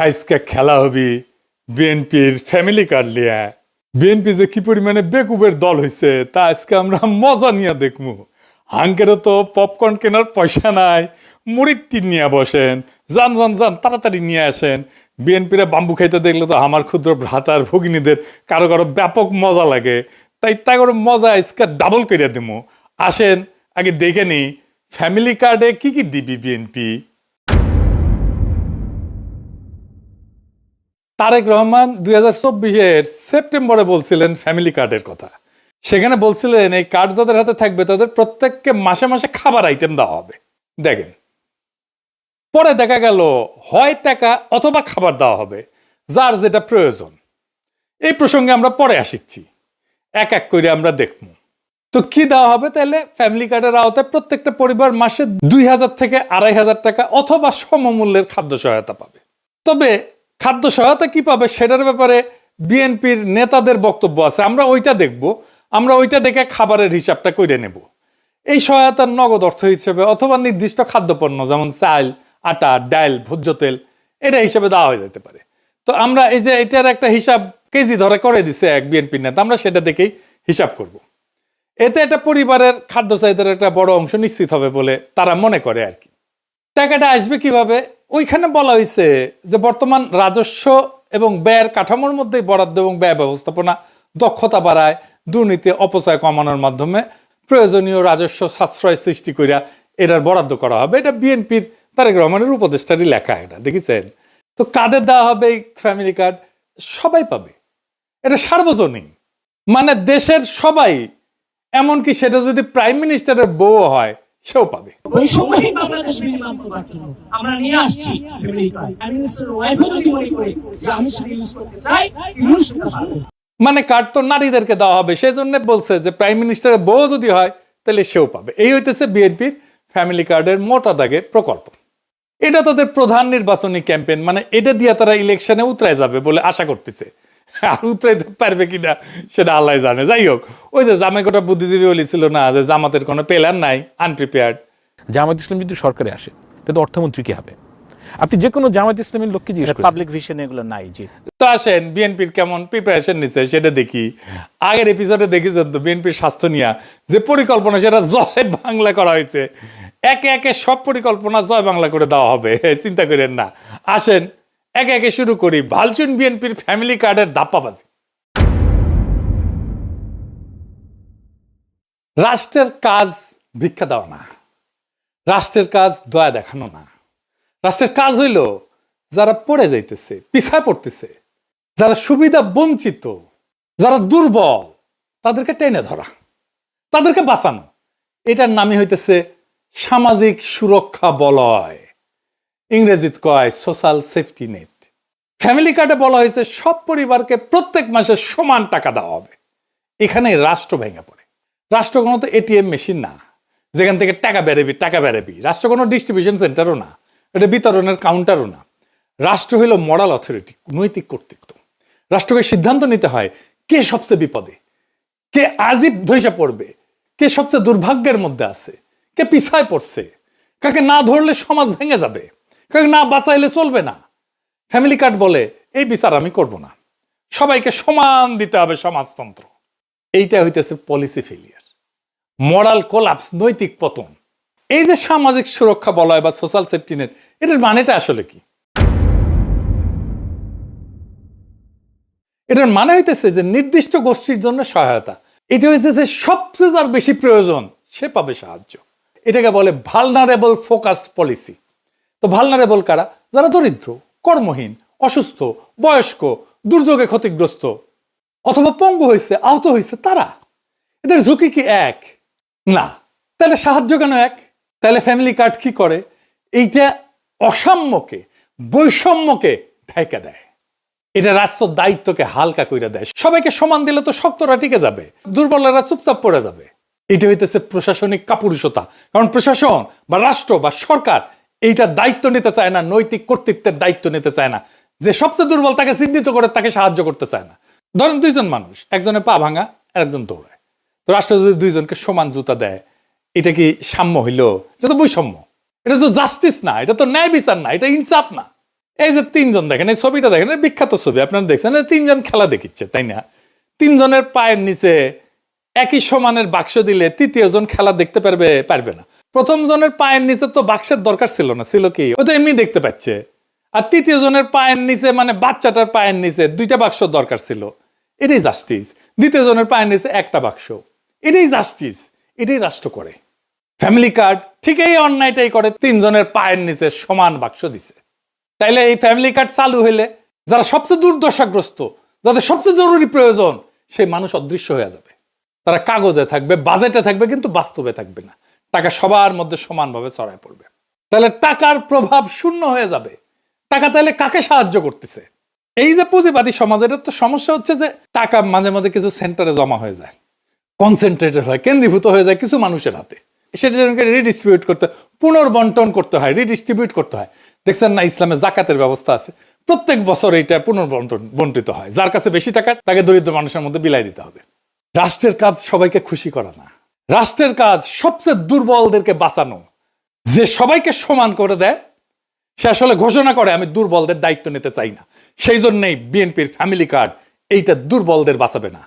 আজকে খেলা হবি বিএনপির ফ্যামিলি কার্ড লিয়া। বিএনপি যে কি পরিমাণে বেকুবের দল হয়েছে তা আজকে আমরা মজা নিয়ে দেখবো। হাঙ্কেরও তো পপকর্ন কেনার পয়সা নাই, মুড়ির টিন নিয়ে বসেন, যান যান যান তাড়াতাড়ি নিয়ে আসেন। বিএনপিরা বাম্বু খাইতে দেখলে তো আমার ক্ষুদ্র ভ্রাতার ভগিনীদের কারো কারো ব্যাপক মজা লাগে, তাই করে মজা আজকে ডাবল করে দেবো। আসেন আগে দেখে নি ফ্যামিলি কার্ডে কি কি দিবি বিএনপি। তারেক রহমান 2024-এর সেপ্টেম্বরে বলছিলেন ফ্যামিলি কার্ডের কথা। সেখানে বলছিলেন এই কার্ড যাদের হাতে থাকবে তাদের প্রত্যেককে মাসে মাসে খাবার আইটেম দেওয়া হবে। দেখেন, পরে দেখা গেল হয় টাকা অথবা খাবার দেওয়া হবে, যার যেটা প্রয়োজন। এই প্রসঙ্গে আমরা পরে আসিচ্ছি, এক এক করে আমরা দেখব। তো কি দেওয়া হবে তাহলে? ফ্যামিলি কার্ডের আওতায় প্রত্যেকটা পরিবার মাসে 2000 থেকে 2500 টাকা অথবা সমমূল্যের খাদ্য সহায়তা পাবে। তবে খাদ্য সহায়তা কি পাবে সেটার ব্যাপারে বিএনপির নেতাদের বক্তব্য আছে, আমরা ওইটা দেখব। আমরা ওইটা দেখে খাবারের হিসাবটা করে নেব। এই সহায়তার নগদ অর্থ হিসেবে অথবা নির্দিষ্ট খাদ্যপণ্য যেমন চাল, আটা, ডাল, ভোজ্য তেল এটা হিসেবে দেওয়া হয়ে যেতে পারে। তো আমরা এই যে এটার একটা হিসাব কেজি ধরে করে দিছে এক বিএনপির নেতা, আমরা সেটা দেখেই হিসাব করব। এতে একটা পরিবারের খাদ্য চাহিদার একটা বড় অংশ নিশ্চিত হবে বলে তারা মনে করে আর কি। টাকাটা আসবে কিভাবে? ওইখানে বলা হয়েছে যে বর্তমান রাজস্ব এবং ব্যয়ের কাঠামোর মধ্যে বরাদ্দ এবং ব্যয় ব্যবস্থাপনা দক্ষতা বাড়ায়, দুর্নীতি অপচয় কমানোর মাধ্যমে প্রয়োজনীয় রাজস্ব সাশ্রয় সৃষ্টি করিয়া এটার বরাদ্দ করা হবে। এটা বিএনপির তারেক রহমানের উপদেষ্টারই লেখা, এটা দেখেছেন। তো কাদের দেওয়া হবে এই ফ্যামিলি কার্ড? সবাই পাবে, এটা সার্বজনীন, মানে দেশের সবাই। এমনকি সেটা যদি প্রাইম মিনিস্টারের বউ হয় সেও পাবে। আমরা নিয়ে আসছি মানে কার্ড তো নারীদেরকে দেওয়া হবে, সেই জন্য বলছে যে প্রাইম মিনিস্টারের বউ যদি হয় তাহলে সেও পাবে। এই হইতেছে বিএনপির ফ্যামিলি কার্ডের মোটা দাগে প্রকল্প। এটা তাদের প্রধান নির্বাচনী ক্যাম্পেইন, মানে এটা দিয়ে তারা ইলেকশনে উতরায় যাবে বলে আশা করতেছে। আর উতরাইতে পারবে কিনা সেটা আল্লাহ জানে। যাই হোক, ওই যে জামাইকোটা বুদ্ধিজীবী বলেছিল না যে জামাতের কোনো প্ল্যান নাই, আনপ্রিপেয়ার্ড। জামায়াত ইসলাম যদি সরকারে আসে তাহলে অর্থমন্ত্রী কি হবে? আপনি যে কোনো জামায়াত ইসলামের লোককে জিজ্ঞেস করেন, পাবলিক ভিশন এগুলো নাই। জি, তো আসেন বিএনপির কেমন প্রিপারেশন নিচ্ছে সেটা দেখি। আগের এপিসোডে দেখেছেন তো বিএনপির স্বাস্থ্য নিয়ে যে পরিকল্পনা, সেটা জয় বাংলা করা হয়েছে। একে একে সব পরিকল্পনা জয় বাংলা করে দেওয়া হবে, চিন্তা করেন না। আসেন একে একে শুরু করি ভালচুন বিএনপির ফ্যামিলি কার্ডের ধাপ্পাবাজি। রাষ্ট্রের কাজ ভিক্ষা দেওয়া না, রাষ্ট্রের কাজ দয়া দেখানো না। রাষ্ট্রের কাজ হইল যারা পড়ে যাইতেছে, পিছায় পড়তেছে, যারা সুবিধা বঞ্চিত, যারা দুর্বল, তাদেরকে টেনে ধরা, তাদেরকে বাঁচানো। এটার নামই হইতেছে সামাজিক সুরক্ষা বলয়, ইংরেজিত কয় সোশ্যাল সেফটি নেট। ফ্যামিলি কার্ডে বলা হয়েছে সব পরিবারকে প্রত্যেক মাসে সমান টাকা দেওয়া হবে। এখানে রাষ্ট্র ভেঙে পড়ে। রাষ্ট্র কোনো তো এটিএম মেশিন না যেখান থেকে টাকা বেড়াবি। রাষ্ট্র কোনো ডিস্ট্রিবিউশন সেন্টারও না, এটা বিতরণের কাউন্টারও না। রাষ্ট্র হইল মরাল অথরিটি, নৈতিক কর্তৃত্ব। রাষ্ট্রকে সিদ্ধান্ত নিতে হয় কে সবচেয়ে বিপদে, কে আজীব ধৈর্য পড়বে, কে সবচেয়ে দুর্ভাগ্যের মধ্যে আছে, কে পিছায় পড়ছে, কাকে না ধরলে সমাজ ভেঙে যাবে, কাকে না বাঁচাইলে চলবে না। ফ্যামিলি কার্ড বলে এই বিচার আমি করব না, সবাইকে সমান দিতে হবে সমাজতন্ত্র। এইটা হইতেছে পলিসি ফেলিয়ার, মরাল কোলাপস, নৈতিক পতন। এই যে সামাজিক সুরক্ষা বলয় বা সোশ্যাল সেফটি নেট, এটার মানেটা আসলে কি? এটার মানে হইতেছে যে নির্দিষ্ট গোষ্ঠীর জন্য সহায়তা। এটা হইতেছে সবচেয়ে যার বেশি প্রয়োজন সে পাবে সাহায্য। এটাকে বলে ভালনারেবল ফোকাসড পলিসি। তো ভালনারেবল কারা? যারা দরিদ্র, কর্মহীন, অসুস্থ, বয়স্ক, দুর্যোগে ক্ষতিগ্রস্ত অথবা পঙ্গু হয়েছে, আহত হয়েছে, তারা। এদের ঝুঁকি কি এক? না। তাহলে সাহায্য কেন এক? তাহলে ফ্যামিলি কার্ড কি করে? এইটা অসাম্যকে, বৈষম্যকে ঢাইকা দেয়। এটা রাষ্ট্র দায়িত্বকে হালকা কইরা দেয়। সবাইকে সমান দিলে তো শক্তরা টিকে যাবে, দুর্বলেরা চুপচাপ পড়ে যাবে। এটা হইতেছে প্রশাসনিক কাপুরুষতা। কারণ প্রশাসন বা রাষ্ট্র বা সরকার এইটা দায়িত্ব নিতে চায় না, নৈতিক কর্তৃত্বের দায়িত্ব নিতে চায় না। যে সবচেয়ে দুর্বল তাকে চিহ্নিত করে তাকে সাহায্য করতে চায় না। ধরেন দুইজন মানুষ, একজনের পা ভাঙা আর একজন দৌড়ায়। তো রাষ্ট্র যদি দুইজনকে সমান জুতা দেয়, এটা কি সাম্য হইল? এটা তো বৈষম্য, এটা তো জাস্টিস না, এটা তো ন্যায় বিচার না, এটা ইনসাফ না। এই যে তিনজন দেখেন, এই ছবিটা দেখেন, বিখ্যাত ছবি আপনারা দেখছেন, তিনজন খেলা দেখিচ্ছে, তাই না? তিনজনের পায়ের নিচে একই সমানের বাক্স দিলে তৃতীয় জন খেলা দেখতে পারবে না। প্রথম জনের পায়ের নিচে তো বাক্সের দরকার ছিল না, ছিল কি, ও তো এমনি দেখতে পাচ্ছে। আর তৃতীয় জনের পায়ের নিচে মানে বাচ্চাটার পায়ের নিচে 2টা বাক্স দরকার ছিল, এটাই জাস্টিস। দ্বিতীয় জনের পায়ের নিচে একটা বাক্স, এটাই জাস্টিস, এটাই রাষ্ট্র করে। ফ্যামিলি কার্ড ঠিক এই অন্যায়টাই করে, তিনজনের পায়ের নিচে সমান বাক্স দিছে। তাইলে এই ফ্যামিলি কার্ড চালু হইলে যারা সবচেয়ে দুর্দশাগ্রস্ত, যাদের সবচেয়ে জরুরি প্রয়োজন, সেই মানুষ অদৃশ্য হয়ে যাবে। তারা কাগজে থাকবে, বাজেটে থাকবে, কিন্তু বাস্তবে থাকবে না। টাকা সবার মধ্যে সমানভাবে ছড়ায় পড়বে। তাহলে টাকার প্রভাব শূন্য হয়ে যাবে। টাকা তাহলে কাকে সাহায্য করতেছে? এই যে পুঁজিবাদী সমাজ, এটার তো সমস্যা হচ্ছে যে টাকা মাঝে মাঝে কিছু সেন্টারে জমা হয়ে যায়, কনসেন্ট্রেটেড হয়, কেন্দ্রীভূত হয়ে যায় কিছু মানুষের হাতে। সেটা যেন রিডিস্ট্রিবিউট করতে, পুনর্বন্টন করতে হয়, রিডিস্ট্রিবিউট করতে হয়। দেখছেন না, ইসলামে জাকাতের ব্যবস্থা আছে, প্রত্যেক বছর এইটা বন্টিত হয়। যার কাছে বেশি টাকা, তাকে দরিদ্র মানুষের মধ্যে বিলাই দিতে হবে। রাষ্ট্রের কাজ সবাইকে খুশি করা না, রাষ্ট্রের কাজ সবচেয়ে দুর্বলদেরকে বাঁচানো। যে সবাইকে সমান করে দেয়, সে আসলে ঘোষণা করে আমি দুর্বলদের দায়িত্ব নিতে চাই না। সেই জন্যই বিএনপির ফ্যামিলি কার্ড এইটা দুর্বলদের বাঁচাবে না,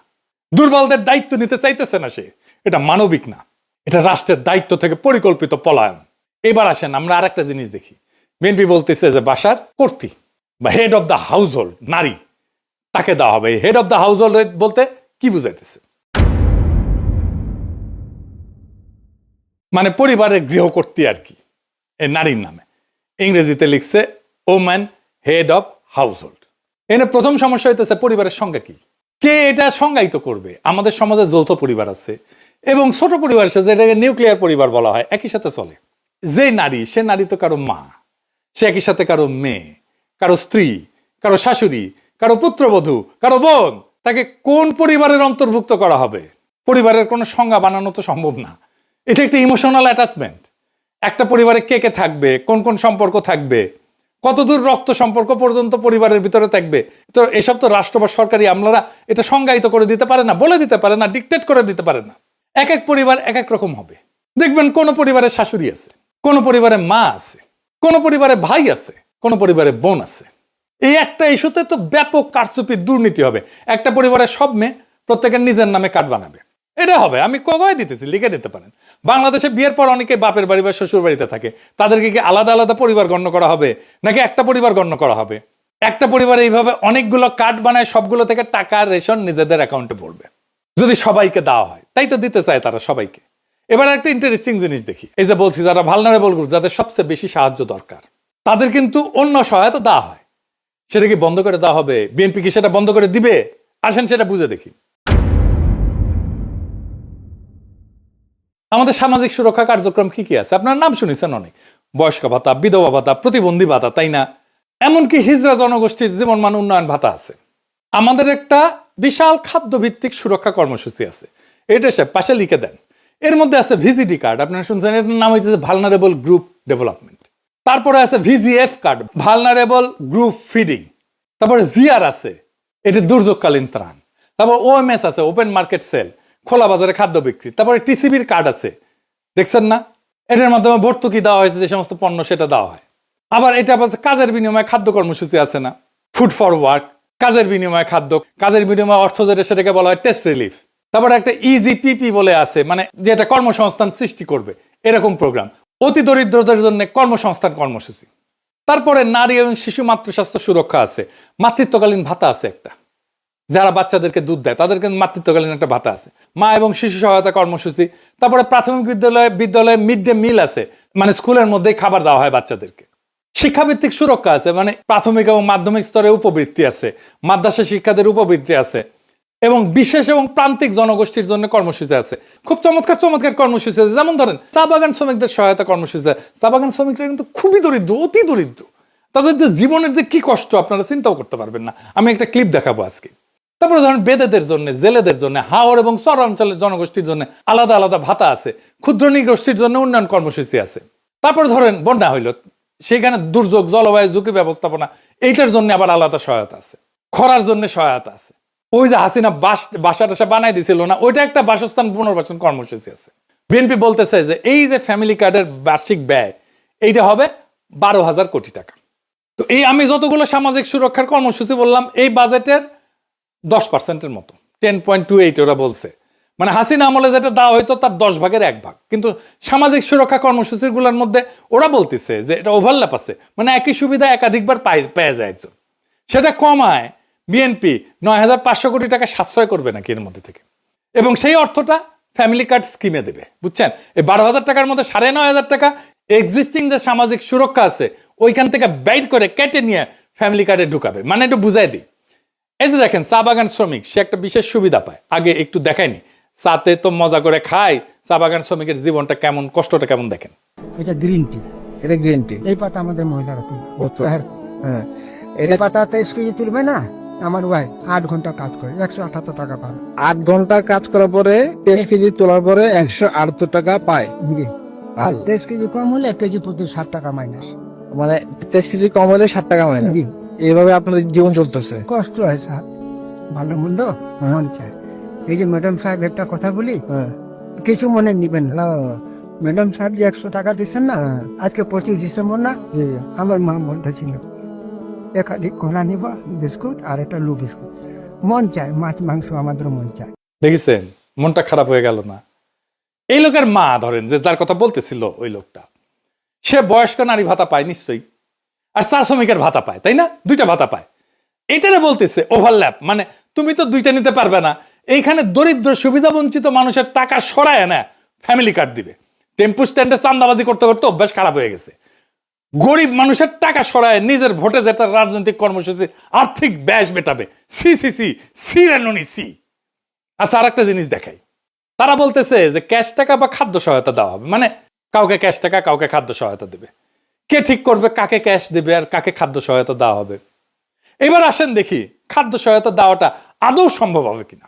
দুর্বলদের দায়িত্ব নিতে চাইতেছে না সে। এটা মানবিক না, এটা রাষ্ট্রের দায়িত্ব থেকে পরিকল্পিত পলায়ন। এবার আসেন আমরা আর একটা জিনিস দেখি। বিএনপি বলতেছে যে বাসার কর্ত্রী বা head of the house hold নারী, তাকে দেওয়া হবে। Head of the house hold বলতে কি বুঝাইতেছে? মানে পরিবারের গৃহকর্ত্রী আর কি, এই নারীর নামে। ইংরেজিতে লিখছে woman head of house hold. এনে প্রথম সমস্যা হইতেছে পরিবারের সংজ্ঞা কি, কে এটা সংজ্ঞায়িত করবে? আমাদের সমাজে যৌথ পরিবার আছে এবং ছোট পরিবার আছে, যেটাকে নিউক্লিয়ার পরিবার বলা হয়, একই সাথে চলে। যে নারী, সে নারী তো কারো মা, সে একই সাথে কারো মেয়ে, কারো স্ত্রী, কারো শাশুড়ি, কারো পুত্রবধূ, কারো বোন। তাকে কোন পরিবারের অন্তর্ভুক্ত করা হবে? পরিবারের কোনো সংজ্ঞা বানানো তো সম্ভব না। এটা একটা ইমোশনাল অ্যাটাচমেন্ট। একটা পরিবারে কে কে থাকবে, কোন কোন সম্পর্ক থাকবে, কতদূর রক্ত সম্পর্ক পর্যন্ত পরিবারের ভিতরে থাকবে, তো এসব তো রাষ্ট্র বা সরকারি আমলারা এটা সংজ্ঞায়িত করে দিতে পারে না, বলে দিতে পারে না, ডিকটেট করে দিতে পারে না। এক এক পরিবার এক এক রকম হবে। দেখবেন কোন পরিবারে শাশুড়ি আছে, কোন পরিবারে মা আছে, কোন পরিবারে ভাই আছে, কোন পরিবারে বোন আছে। এই একটা ইস্যুতে তো ব্যাপক কারচুপি, দুর্নীতি হবে। একটা পরিবারের সব মেয়ে প্রত্যেকের নিজের নামে কার্ড বানাবে, এটা হবে। আমি কয়ে দিতেছি, লিখে দিতে পারেন। বাংলাদেশে বিয়ের পর অনেকে বাপের বাড়ি বা শ্বশুর বাড়িতে থাকে, তাদেরকে কি আলাদা আলাদা পরিবার গণ্য করা হবে, নাকি একটা পরিবার গণ্য করা হবে? একটা পরিবারে এইভাবে অনেকগুলো কার্ড বানায়, সবগুলো থেকে টাকা রেশন নিজেদের অ্যাকাউন্টে পড়বে, যদি সবাইকে দেওয়া হয়। তাই তো দিতে চায় তারা সবাইকে। এবার একটা ইন্টারেস্টিং জিনিস দেখি। এই যে বলছি, যারা ভালনারেবল গ্রুপ, যাদের সবচেয়ে বেশি সাহায্য দরকার, তাদের কিন্তু অন্য সহায়তা দেওয়া হয়। সেটা কি বন্ধ করে দেওয়া হবে? বিএনপি কি সেটা বন্ধ করে দিবে? আসেন সেটা বুঝে দেখি। আমাদের সামাজিক সুরক্ষা কার্যক্রম কি কি আছে? আপনার নাম শুনেছেন অনেক, বয়স্ক ভাতা, বিধবা ভাতা, প্রতিবন্ধী ভাতা, তাই না? এমনকি হিজড়া জনগোষ্ঠীর জীবনমান উন্নয়ন ভাতা আছে। আমাদের একটা বিশাল খাদ্যভিত্তিক সুরক্ষা কর্মসূচি আছে, এটা সে পাশে লিখে দেন। এর মধ্যে আছে ভিজিডি কার্ড, আপনারা শুনছেন, এর নাম হচ্ছে ভালনারেবল গ্রুপ ডেভেলপমেন্ট। তারপরে আছে VGF card, vulnerable group feeding. তারপরে জিআর আছে, এটি দুর্যোগকালীন ত্রাণ। তারপর ওএমএস আছে, ওপেন মার্কেট সেল, খোলা বাজারে খাদ্য বিক্রি। তারপরে টিসিবির কার্ড আছে, দেখছেন না? এটার মাধ্যমে ভর্তুকি দেওয়া হয়েছে, যে সমস্ত পণ্য সেটা দেওয়া হয়। আবার এটা কাজের বিনিময়ে খাদ্য কর্মসূচি আছে না, ফুড ফর ওয়ার্ক, কাজের বিনিময়ে খাদ্য, কাজের বিনিময়ে অর্থ, যেটা সেটাকে বলা হয় টেস্ট রিলিফ। তারপরে একটা ইজিপিপি বলে আছে, মানে যেটা কর্মসংস্থান সৃষ্টি করবে, এরকম প্রোগ্রাম। অতি দরিদ্রদের জন্য কর্মসংস্থান কর্মসূচি। তারপরে নারী এবং শিশু মাতৃস্বাস্থ্য সুরক্ষা আছে, মাতৃত্বকালীন ভাতা আছে একটা, যারা বাচ্চাদেরকে দুধ দেয় তাদেরকে মাতৃত্বকালীন একটা ভাতা আছে, মা এবং শিশু সহায়তা কর্মসূচি। তারপরে প্রাথমিক বিদ্যালয়ে মিড ডে মিল আছে, মানে স্কুলের মধ্যেই খাবার দেওয়া হয় বাচ্চাদেরকে। শিক্ষাভিত্তিক সুরক্ষা আছে, মানে প্রাথমিক এবং মাধ্যমিক স্তরে উপবৃত্তি আছে, মাদ্রাসা শিক্ষাদের উপবৃত্তি আছে, এবং বিশেষ এবং প্রান্তিক জনগোষ্ঠীর জন্য কর্মসূচি আছে। খুব চমৎকার চমৎকার কর্মসূচি আছে। যেমন ধরেন চা বাগান শ্রমিকদের সহায়তা কর্মসূচি আছে। চা বাগান শ্রমিকরা কিন্তু খুবই দরিদ্র, অতি দরিদ্র। তাদের যে জীবনের যে কি কষ্ট আপনারা চিন্তাও করতে পারবেন না। আমি একটা ক্লিপ দেখাবো আজকে। তারপরে ধরেন বেদেদের জন্য, জেলেদের জন্য, হাওর এবং চর অঞ্চলের জনগোষ্ঠীর জন্য আলাদা আলাদা ভাতা আছে। ক্ষুদ্র নৃগোষ্ঠীর জন্য উন্নয়ন কর্মসূচি আছে। তারপরে ধরেন বন্যা হইল, সেখানে দুর্যোগ, জলবায়ু ঝুঁকি ব্যবস্থাপনা, এইটার জন্য আবার আলাদা সহায়তা আছে। খরার জন্য সহায়তা আছে। ওই যে হাসিনা বাসা টাসা বানাই দিছিল না, ওইটা একটা বাসস্থান পুনর্বাসন কর্মসূচি আছে। বিএনপি বলতেছে যে এই যে ফ্যামিলি কার্ডের বার্ষিক ব্যয়, এইটা হবে 12,000 কোটি টাকা। তো এই আমি যতগুলো সামাজিক সুরক্ষার কর্মসূচি বললাম এই বাজেটের 10%-এর মতো, 10.28 ওরা বলছে। মানে হাসিনা আমলে যেটা দেওয়া হইতো তার 10 ভাগের 1 ভাগ। কিন্তু সামাজিক সুরক্ষা কর্মসূচিগুলোর মধ্যে ওরা বলতেছে যে এটা ওভারল্যাপ আছে, মানে একই সুবিধা একাধিকবার পেয়ে যায় একজন। সেটা কমায় বিএনপি 9,500 কোটি টাকা সাশ্রয় করবে নাকি এর মধ্যে থেকে, এবং সেই অর্থটা ফ্যামিলি কার্ড স্কিমে দেবে। বুঝছেন, এই 12,000 টাকার মধ্যে 9,500 টাকা এক্সিস্টিং যে সামাজিক সুরক্ষা আছে ওইখান থেকে বাইর করে কেটে নিয়ে ফ্যামিলি কার্ডে ঢুকাবে। মানে একটু বুঝাই দিই, এই যে দেখেন চা বাগান শ্রমিক সে একটা বিশেষ সুবিধা পায়, আগে একটু দেখায়নি, চাতে তো মজা করে খায়, চা বাগান শ্রমিকের জীবনটা কেমন, কষ্টটা কেমন দেখেন। এটা গ্রিন টি, এটা গ্রিন টি। এই পাতা আমাদের মহিলারা তুলবে। হ্যাঁ, এই পাতা 23 কেজি তুলবে না, আমার ওয়াই 8 ঘন্টা কাজ করে 178 টাকা পাবে। 8 ঘন্টা কাজ করার পরে 23 কেজি তোলার পরে 178 টাকা পায়। জি, আর 23 কেজি কম হলে 1 কেজি প্রতি 60 টাকা মাইনাস। মানে 23 কেজি কম হলে 60 টাকা হয় না। জি, এইভাবে আপনাদের জীবন চলতেছে। কষ্ট হয় স্যার, ভালো মন্দ মন চায়। এই যে ম্যাডাম সাহেব একটা কথা বলি, কিছু মনে নিবেন না। ম্যাডাম সাহেব যে 100 টাকা দিচ্ছেন না, আজকে 25 ডিসেম্বর না, আমার মা বলতেছিল একাধিক কলা নিব, বিস্কুট আর একটা লু বিস্কুট। মন চায়, মাছ মাংস আমাদের মন চায়। দেখেছেন মনটা খারাপ হয়ে গেল না? এই লোকের মা ধরেন যে যার কথা বলতেছিল ওই লোকটা, সে বয়স্ক নারী ভাতা পায় নিশ্চয়ই, আর চা শ্রমিকের ভাতা পায়, তাই না? 2টা ভাতা পায়। এটারে বলতেছে ওভারল্যাপ, মানে তুমি তো 2টা নিতে পারবে না, এইখানে দরিদ্র সুবিধা বঞ্চিত মানুষের টাকা সরায় না ফ্যামিলি কার্ড দিবে। টেম্পু স্ট্যান্ডে চান্দাবাজি করতে করতে অভ্যাস খারাপ হয়ে গেছে, গরিব মানুষের টাকা সরায় নিজের ভোটে যেটা রাজনৈতিক কর্মসূচি আর্থিক ব্যয় মেটাবে। সি সি সি সি রানুনি সি। আচ্ছা, আর একটা জিনিস দেখাই, তারা বলতেছে যে ক্যাশ টাকা বা খাদ্য সহায়তা দেওয়া হবে, মানে কাউকে ক্যাশ টাকা কাউকে খাদ্য সহায়তা দেবে। কে ঠিক করবে কাকে ক্যাশ দেবে আর কাকে খাদ্য সহায়তা দেওয়া হবে? এবার আসেন দেখি খাদ্য সহায়তা দেওয়াটা আদৌ সম্ভব হবে কিনা।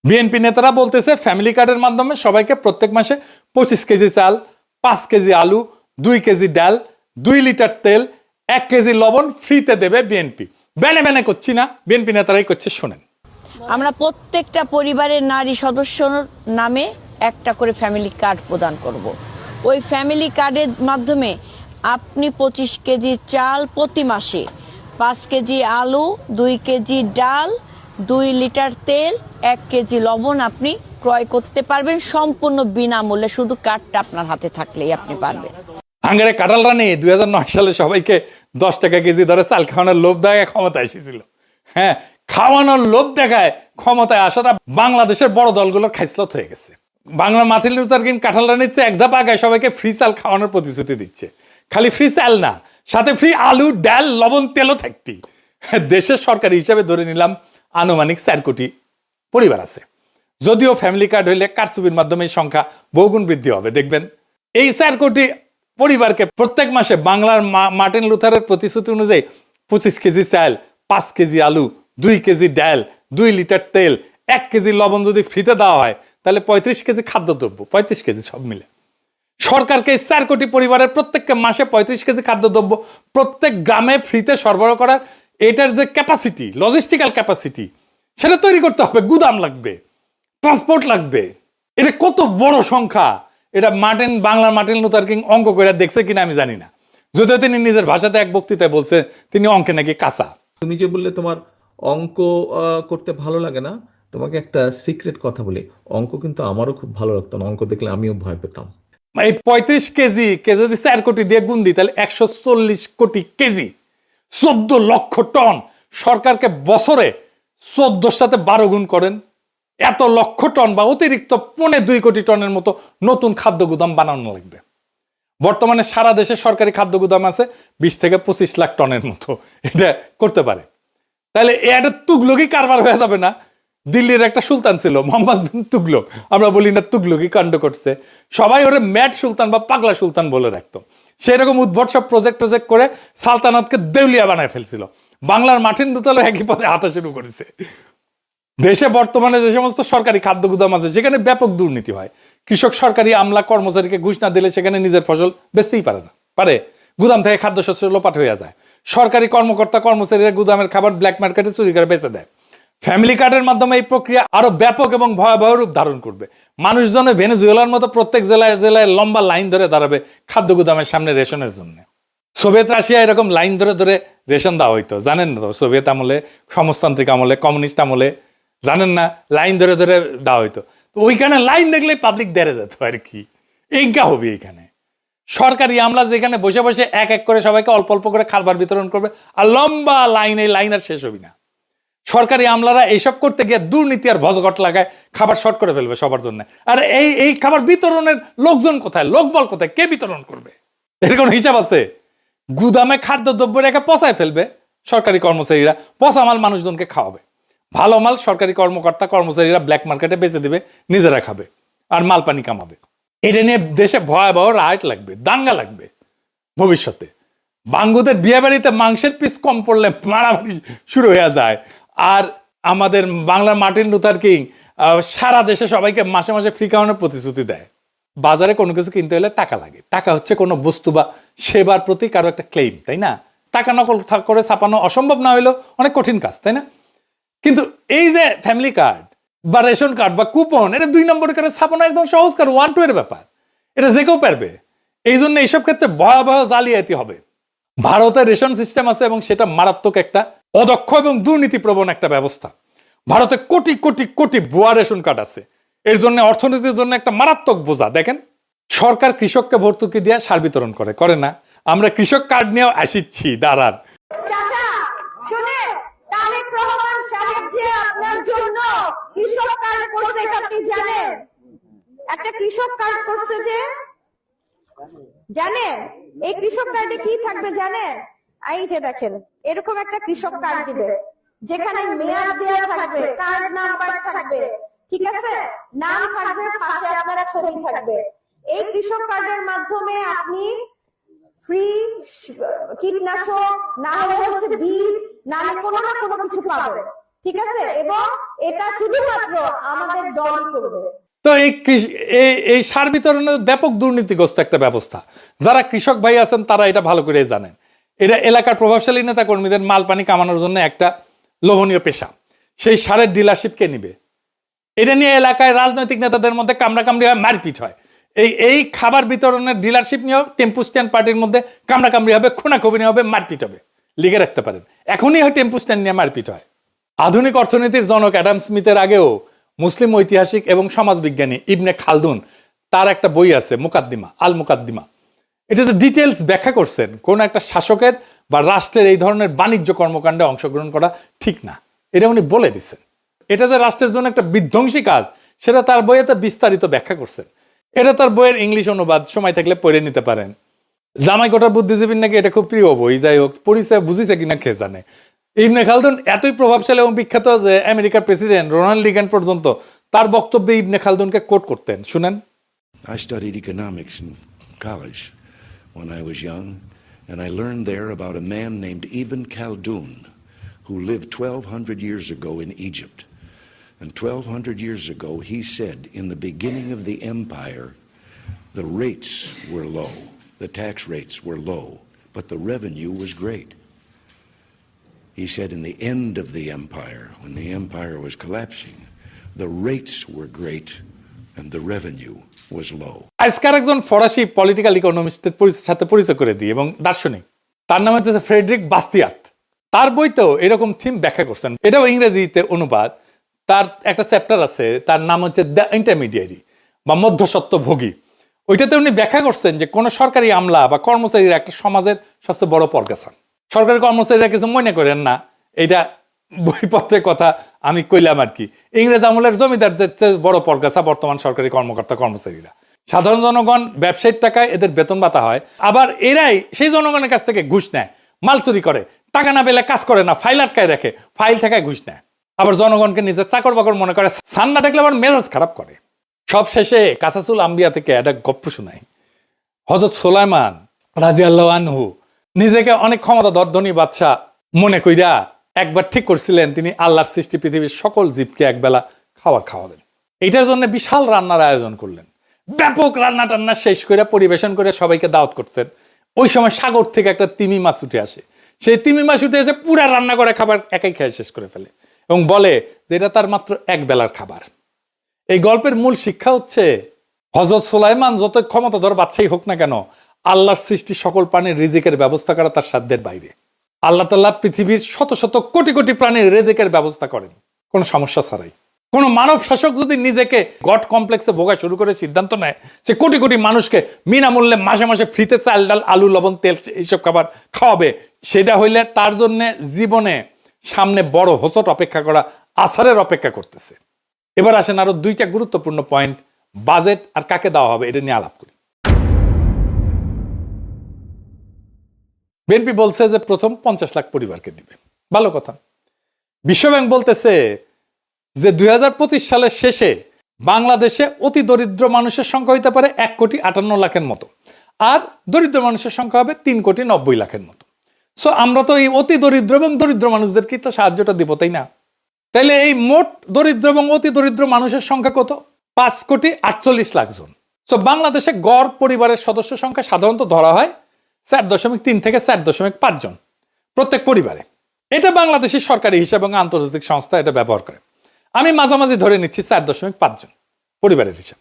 বিএনপি নেতারা বলতেছে ফ্যামিলি কার্ডের মাধ্যমে সবাইকে প্রত্যেক মাসে 25 কেজি চাল, 5 কেজি আলু, 2 কেজি ডাল, 2 লিটার তেল, 1 কেজি লবণ ফ্রিতে দেবে বিএনপি। বেনে বেনে করছি না, বিএনপি নেতারাই করছে, শোনেন। আমরা প্রত্যেকটা পরিবারের নারী সদস্যর নামে একটা করে ফ্যামিলি কার্ড প্রদান করব। ওই ফ্যামিলি কার্ডের মাধ্যমে আপনি 25 কেজি চাল প্রতি মাসে, 5 কেজি আলু, 2 কেজি ডাল, 2 লিটার তেল, 1 কেজি লবণ আপনি ক্রয় করতে পারবেন সম্পূর্ণ বিনামূল্যে, শুধু কার্ডটা আপনার হাতে থাকলেই আপনি পারবেন। হাঙ্গারে কাঁঠাল রানী 2009 সালে সবাইকে 10 টাকা কেজি ধরে চাল খাওয়ানোর লোভ দেখায় ক্ষমতায় এসেছিল। হ্যাঁ, খাওয়ানোর লোভ দেখায় ক্ষমতায় আসাটা বাংলাদেশের বড় দলগুলোর খাইসলত হয়ে গেছে। বাংলা মার্টিন লুথার কিং কাঁঠাল রানীর চেয়ে 1 ধাপ আগায় সবাইকে ফ্রি চাল খাওয়ানোর প্রতিশ্রুতি দিচ্ছে। খালি ফ্রি চাল না, সাথে ফ্রি আলু, ডাল, লবণ, তেলও থাকতি। দেশের সরকারি হিসাবে ধরে নিলাম আনুমানিক 4 কোটি পরিবার আছে। যদিও ফ্যামিলি কার্ড হইলে কারচুপির মাধ্যমে এই সংখ্যা বহুগুণ বৃদ্ধি হবে। দেখবেন এই 4 কোটি পরিবারকে প্রত্যেক মাসে বাংলার মার্টিন লুথারের প্রতিশ্রুতি অনুযায়ী 25 কেজি চাল, 5 কেজি আলু, 2 কেজি ডাল, 2 লিটার তেল, 1 কেজি লবণ যদি ফ্রিতে দেওয়া হয় তাহলে 35 কেজি খাদ্যদ্রব্য, 35 কেজি সব মিলে সরকারকে 4 কোটি পরিবারের প্রত্যেককে মাসে 35 কেজি খাদ্যদ্রব্য প্রত্যেক গ্রামে ফ্রিতে সরবরাহ করার এটার যে ক্যাপাসিটি, লজিস্টিক্যাল ক্যাপাসিটি, সেটা তৈরি করতে হবে। গুদাম লাগবে, ট্রান্সপোর্ট লাগবে। এটা কত বড় সংখ্যা, এটা বাংলার মার্টিন লুথার কিং অঙ্ক করে দেখছে কিনা আমি জানি না, যদিও তিনি নিজের ভাষাতে এক বক্তৃতায় বলছে তিনি অঙ্কে নাকি কাঁচা। তুমি যে বললে তোমার অঙ্ক করতে ভালো লাগে না, তোমাকে একটা সিক্রেট কথা বলি, অঙ্ক কিন্তু আমারও খুব ভালো লাগতো না, অঙ্ক দেখলে আমিও ভয় পেতাম। এই 35 কেজি যদি 4 কোটি দিয়ে গুণ দিই তাহলে 140 কোটি কেজি, 14 লক্ষ টন। সরকারকে বছরে 14 সাথে 12 গুণ করেন, এত লক্ষ টন বা অতিরিক্ত 2.25 কোটি টনের মতো নতুন খাদ্য গুদাম বানানো লাগবে। বর্তমানে সারা দেশে সরকারি খাদ্য গুদাম আছে 20 থেকে 25 লাখ টনের মতো, এটা করতে পারে। তাহলে এটা তুগলকি কারবার হয়ে যাবে না? দিল্লির একটা সুলতান ছিল মোহাম্মদ বিন তুগলক, আমরা বলি না তুগলকি কাণ্ড করছে, সবাই ওরে ম্যাড সুলতান বা পাগলা সুলতান বলে রাখতো। সেরকম উদ্ভট সব প্রজেক্ট করে সালতানাতকে দেউলিয়া বানায় ফেলছিল। বাংলার মার্টিন লুথারও একই পথে হাঁটা শুরু করেছে। দেশে বর্তমানে যে সমস্ত সরকারি খাদ্য গুদাম আছে সেখানে ব্যাপক দুর্নীতি হয়। কৃষক সরকারি আমলা কর্মচারীকে ঘুষ না দিলে সেখানে নিজের ফসল বেচতেই পারে না, পারে গুদাম থেকে খাদ্যশস্য লোপাট হয়ে যায়। সরকারি কর্মকর্তা কর্মচারীরা গুদামের খাবার ব্ল্যাক মার্কেটে চুরি করে বেচে দেয়। ফ্যামিলি কার্ডের মাধ্যমে এই প্রক্রিয়া আরো ব্যাপক এবং ভয়াবহ রূপ ধারণ করবে। মানুষজনে ভেনেজুয়েলার মতো প্রত্যেক জেলায় জেলায় লম্বা লাইন ধরে দাঁড়াবে খাদ্য গুদামের সামনে রেশনের জন্য। সোভিয়েত রাশিয়া এরকম লাইন ধরে ধরে রেশন দেওয়া হইতো, জানেন না তো? সোভিয়েত আমলে, সমাজতান্ত্রিক আমলে, কমিউনিস্ট আমলে, জানেন না, লাইন ধরে ধরে দেওয়া হইতো। তো ওইখানে লাইন দেখলে পাবলিক দেড়ে যেত আর কি। এইটা হবে এইখানে সরকারি আমলা যেখানে বসে বসে এক এক করে সবাইকে অল্প অল্প করে খাবার বিতরণ করবে, আর লম্বা লাইন, এই লাইন আর শেষ হবি না। সরকারি আমলারা এইসব করতে গিয়ে দুর্নীতি আর ভজঘট লাগায় খাবার শর্ট করে ফেলবে সবার জন্য। আর এই খাবার বিতরণের লোকজন কোথায়, লোকবল কোথায়, কে বিতরণ করবে? এর কোনো হিসাব আছে? গুদামে খাদ্যদ্রব্য রেখে পচায় ফেলবে সরকারি কর্মচারীরা, পচা মাল মানুষজনকে খাওয়াবে, ভালো মাল সরকারি কর্মকর্তা কর্মচারীরা ব্ল্যাক মার্কেটে বেচে দিবে, নিজেরা খাবে আর মাল পানি কামাবে। এটা নিয়ে দেশে ভয়াবহ রাইট লাগবে, দাঙ্গা লাগবে ভবিষ্যতে। বাঙ্গুদের বিয়ে বাড়িতে মাংসের পিস কম পড়লে মারামারি শুরু হয়ে যায়। আর আমাদের বাংলার মার্টিন লুথার কিং সারা দেশে সবাইকে মাসে মাসে ফ্রি খাওয়ানোর প্রতিশ্রুতি দেয়। বাজারে কোনো কিছু কিনতে হলে টাকা লাগে। টাকা হচ্ছে কোনো বস্তু বা সেবার প্রতি কারো একটা ক্লেম, তাই না? টাকা নকল করে ছাপানো অসম্ভব না হইলেও অনেক কঠিন কাজ, তাই না? কিন্তু এই যে ফ্যামিলি কার্ড বা রেশন কার্ড বা কুপন, এটা 2 নম্বর করে ছাপানো একদম সহজ কাজ, 1-2 এর ব্যাপার। এটা যে কেউ পারবে। এই জন্য এইসব ক্ষেত্রে ভয়াবহ জালিয়াতি হবে। ভারতের রেশন সিস্টেম আছে এবং সেটা মারাত্মক একটা অদক্ষ এবং দুর্নীতিপ্রবণ একটা ব্যবস্থা। ভারতে কোটি কোটি কোটি ভুয়া রেশন কার্ড আছে। এর জন্য অর্থনীতির জন্য একটা মারাত্মক বোঝা। দেখেন, সরকার কৃষককে ভর্তুকি দিয়ে সার বিতরণ করে না? আমরা কৃষক কার্ড নিয়েও আসিচ্ছি, দাঁড়ান। চাচা শুনে, তারেক রহমান সাহেব যে আপনার জন্য কৃষক কার্ড করছে এটা আপনি জানেন? একটা কৃষক কার্ড করছে যে, জানেন এই কৃষক কার্ডে কি থাকবে জানেন? এই যে দেখেন, এরকম একটা কৃষক কার্ড দিবে যেখানে মেয়াদ দেওয়া থাকবে, কার্ড নাম্বার থাকবে, ঠিক আছে, নাম থাকবে, পাশে আপনার ছবি থাকবে। এই কৃষক কার্ডের মাধ্যমে আপনি ফ্রি কীটনাশক, না হলে হচ্ছে বীজ, না হলে কোনো না কোনো কিছু পাবেন, ঠিক আছে? এবং এটা শুধুমাত্র আমাদের দল করবে। তো এই সার বিতরণের ব্যাপক দুর্নীতিগ্রস্ত একটা ব্যবস্থা। যারা কৃষক ভাই আছেন তারা এটা ভালো করে জানেন। এটা এলাকার প্রভাবশালী নেতা কর্মীদের মাল পানি কামানোর জন্য একটা লোভনীয় পেশা। সেই সারের ডিলারশিপ কে নিবে? এটা নিয়ে এলাকায় রাজনৈতিক নেতাদের মধ্যে কামড়াকামড়ি হয়, মারপিট হয়। এই খাবার বিতরণের ডিলারশিপ নিয়েও টেম্পু স্ট্যান্ড পার্টির মধ্যে কামড়াকামড়ি হবে, খুনাখুবি হবে, মারপিট হবে। লিখে রাখতে পারেন, এখনই হয় টেম্পু স্ট্যান্ড নিয়ে মারপিট হয়। আধুনিক অর্থনীতির জনক অ্যাডাম স্মিথের আগেও মুসলিম ঐতিহাসিক এবং সমাজবিজ্ঞানী ইবনে খালদুন, তার একটা বই আছে মুকাদ্দিমা, আল মুকাদ্দিমা। এটাতে ডিটেলস ব্যাখ্যা করছেন কোন একটা শাসকের বা রাষ্ট্রের এই ধরনের বাণিজ্য কর্মকাণ্ডে অংশগ্রহণ করা ঠিক না। এটা উনি বলে দিচ্ছেন। এটা যে রাষ্ট্রের জন্য একটা বিধ্বংসী কাজ, সেটা তার বইয়েতে বিস্তারিত ব্যাখ্যা করছেন। এটা তার বইয়ের ইংলিশ অনুবাদ, সময় থাকলে পড়ে নিতে পারেন। জামাই কোটার বুদ্ধিজীবীর নাকি এটা খুব প্রিয় বই। যাই হোক, পরিচয় বুঝিছে কিনা খেয়ে জানে। ইবনে খালদুন এতই প্রভাবশালী এবং বিখ্যাত যে আমেরিকার প্রেসিডেন্ট রোনাল্ড রিগান পর্যন্ত তার বক্তব্যে ইবনে খালদুনকে কোট করতেন। শুনেন। I studied economics in college when I was young, and I learned there about a man named Ibn Khaldun who lived 1200 years ago in Egypt. And 1200 years ago he said, in the beginning of the empire, the rates were low, the tax rates were low, but the revenue was great. He said in the end of the empire, when the empire was collapsing, the rates were great and the revenue was low. আজকার একজন ফরাসি political ইকোনমিস্টের সাথে পরিচয় করে দিই এবং দার্শনিক, তার নাম হচ্ছে ফ্রেডরিক বাস্তিয়াত। তার বইতেও এরকম থিম ব্যাখ্যা করছেন। এটাও ইংরেজিতে অনুবাদ। তার একটা চ্যাপ্টার আছে, তার নাম হচ্ছে দ্য ইন্টারমিডিয়ারি বা মধ্যস্বত্বভোগী। ওইটাতে উনি ব্যাখ্যা করছেন যে কোনো সরকারি আমলা বা কর্মচারীরা একটা সমাজের সবচেয়ে বড় পরগাছা। সরকারি কর্মচারীরা কিছু মনে করেন না, এইটা বইপত্রের কথা আমি কইলাম আর কি। ইংরেজ আমলের জমিদারদের চেয়ে বড় পরগাছা বর্তমান সরকারি কর্মকর্তা কর্মচারীরা। সাধারণ জনগণ ব্যবসায়িক টাকায় এদের বেতন ভাতা হয়, আবার এরাই সেই জনগণের কাছ থেকে ঘুষ নেয়, মাল চুরি করে, টাকা না পেলে কাজ করে না, ফাইল আটকায় রাখে, ফাইল টাকায় ঘুষ নেয়, আবার জনগণকে নিজের চাকর বাকর মনে করে, সান না দেখলে আবার মেজাজ খারাপ করে। সব শেষে কাসাসুল আম্বিয়া থেকে একটা গপ্প শোনাই। হযরত সুলাইমান রাদিয়াল্লাহু আনহু নিজেকে অনেক ক্ষমতাধর ধনী বাদশা মনে কইরা একবার ঠিক করছিলেন তিনি আল্লাহর সৃষ্টি পৃথিবীর সকল জীবকে একবেলা খাবার খাওয়াবেন। এইটার জন্য বিশাল রান্নার আয়োজন করলেন। ব্যাপক রান্না টান্না শেষ করে পরিবেশন করে সবাইকে দাওয়াত করছেন। ওই সময় সাগর থেকে একটা তিমি মাছ উঠে আসে। সেই তিমি মাছ উঠে এসে পুরা রান্না করে খাবার একাই খেয়ে শেষ করে ফেলে। এবং বলে যে এটা তার মাত্র এক বেলার খাবার। এই গল্পের মূল শিক্ষা হচ্ছে হযরত সুলাইমান যত ক্ষমতাধর বাদশাহী হোক না কেন, আল্লাহর সৃষ্টি সকল প্রাণীর রিজিকের ব্যবস্থা করা তার সাধ্যের বাইরে। আল্লাহ তাআলা পৃথিবীর শত শত কোটি কোটি প্রাণীর রিজিকের ব্যবস্থা করেন কোনো সমস্যা ছাড়াই। কোন মানব শাসক যদি নিজেকে গড কমপ্লেক্সে ভোগা শুরু করে সিদ্ধান্ত নেয় সে কোটি কোটি মানুষকে বিনামূল্যে মাসে মাসে ফ্রিতে চাল ডাল আলু লবণ তেল এইসব খাবার খাওয়াবে, সেটা হইলে তার জন্য জীবনে সামনে বড় হোঁচট অপেক্ষা করা, আছাড়ের অপেক্ষা করতেছে। এবার আসেন আরো দুইটা গুরুত্বপূর্ণ পয়েন্ট, বাজেট আর কাকে দেওয়া হবে এটা নিয়ে আলাপ করি। বিএনপি বলছে যে প্রথম 50 লাখ পরিবারকে দিবে, ভালো কথা। বিশ্বব্যাংক বলতেছে যে 2025 সালের শেষে বাংলাদেশে অতি দরিদ্র মানুষের সংখ্যা হইতে পারে 1,58,00,000-এর মতো, আর দরিদ্র মানুষের সংখ্যা হবে 3,90,00,000-এর মতো। সো আমরা তো এই অতি দরিদ্র এবং দরিদ্র মানুষদেরকে তো সাহায্যটা দিব, তাই না? তাইলে এই মোট দরিদ্র এবং অতি দরিদ্র মানুষের সংখ্যা কত? 5,48,00,000 জন। সো বাংলাদেশে গড় পরিবারের সদস্য সংখ্যা সাধারণত ধরা হয় 4.3 থেকে 4.5 জন প্রত্যেক পরিবারে। এটা বাংলাদেশের সরকারি হিসাব এবং আন্তর্জাতিক সংস্থা এটা ব্যবহার করে। আমি মাঝামাঝি ধরে নিচ্ছি 4.5 জন পরিবারের হিসাব।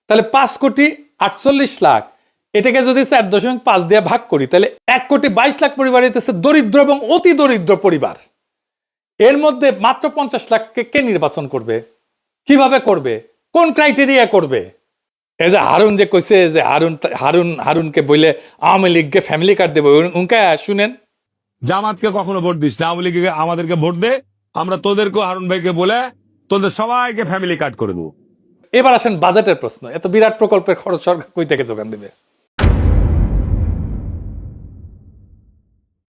তাহলে 5,48,00,000 এটাকে যদি 4.5 দিয়ে ভাগ করি তাহলে 1,22,00,000 পরিবার হইতেছে দরিদ্র এবং অতি দরিদ্র পরিবার। এর মধ্যে মাত্র 50 লাখকে কে নির্বাচন করবে? কিভাবে করবে? কোন ক্রাইটেরিয়া করবে? এই যে হারুন যে কইছে যে হারুনকে বলে আওয়ামী লীগকে ফ্যামিলি কার্ড দেবে, উনকা শুনেন। জামাতকে কখনো ভোট দিস না, আওয়ামী লীগকে আমাদেরকে ভোট দে, আমরা তোদেরকে হারুন ভাইকে বলে তোদের সবাইকে ফ্যামিলি কার্ড করে দেবো। এবার আসেন বাজেটের প্রশ্ন। এত বিরাট প্রকল্পের খরচ সরকার কই থেকে যোগান দেবে?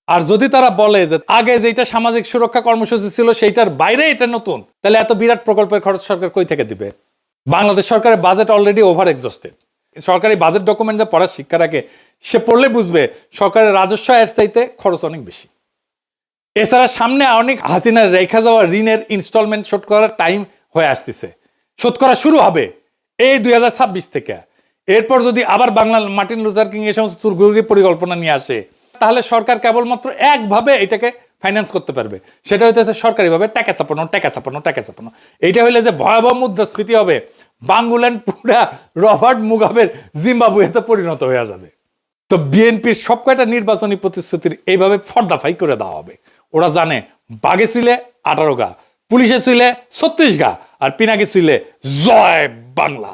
আর যদি তারা বলে যে আগে যেটা সামাজিক সুরক্ষা কর্মসূচি ছিল সেইটার বাইরে এটা নতুন, তাহলে এত বিরাট প্রকল্পের খরচ সরকার কই থেকে দিবে? বাংলাদেশ সরকারের বাজেট অলরেডি ওভার এক্সস্টেড। সরকারি বাজেট ডকুমেন্ট পড়ার শিক্ষা রাখে, সে পড়লে বুঝবে সরকারের রাজস্ব এর চাইতে খরচ অনেক বেশি। এছাড়া সামনে অনেক হাসিনার রেখা যাওয়া ঋণের ইনস্টলমেন্ট শোধ করার টাইম হয়ে আসতেছে, শোধ করা শুরু হবে এই 2026 থেকে। এরপর যদি আবার বাংলা মার্টিন লুথার কিং এই সমস্ত দুর্গোগী পরিকল্পনা নিয়ে আসে, তাহলে সরকার কেবলমাত্র একভাবে এটাকে ফাইন্যান্স করতে পারবে, সেটা হইতেছে সরকারিভাবে টাকা চাপানো। এইটা হইলে যে ভয়াবহ মুদ্রাস্ফীতি হবে, বাংলাদেশ পুরা রবার্ট মুগাবের জিম্বাবুয়েতে পরিণত হয়ে যাবে। তো বিএনপির সব কয়টা নির্বাচনী প্রতিশ্রুতির এইভাবে ফর্দাফাই করে দেওয়া হবে। ওরা জানে বাগে ছিলে 18 গা, পুলিশে ছিলে 36 গা, আর পিনাকি ছিলে জয় বাংলা।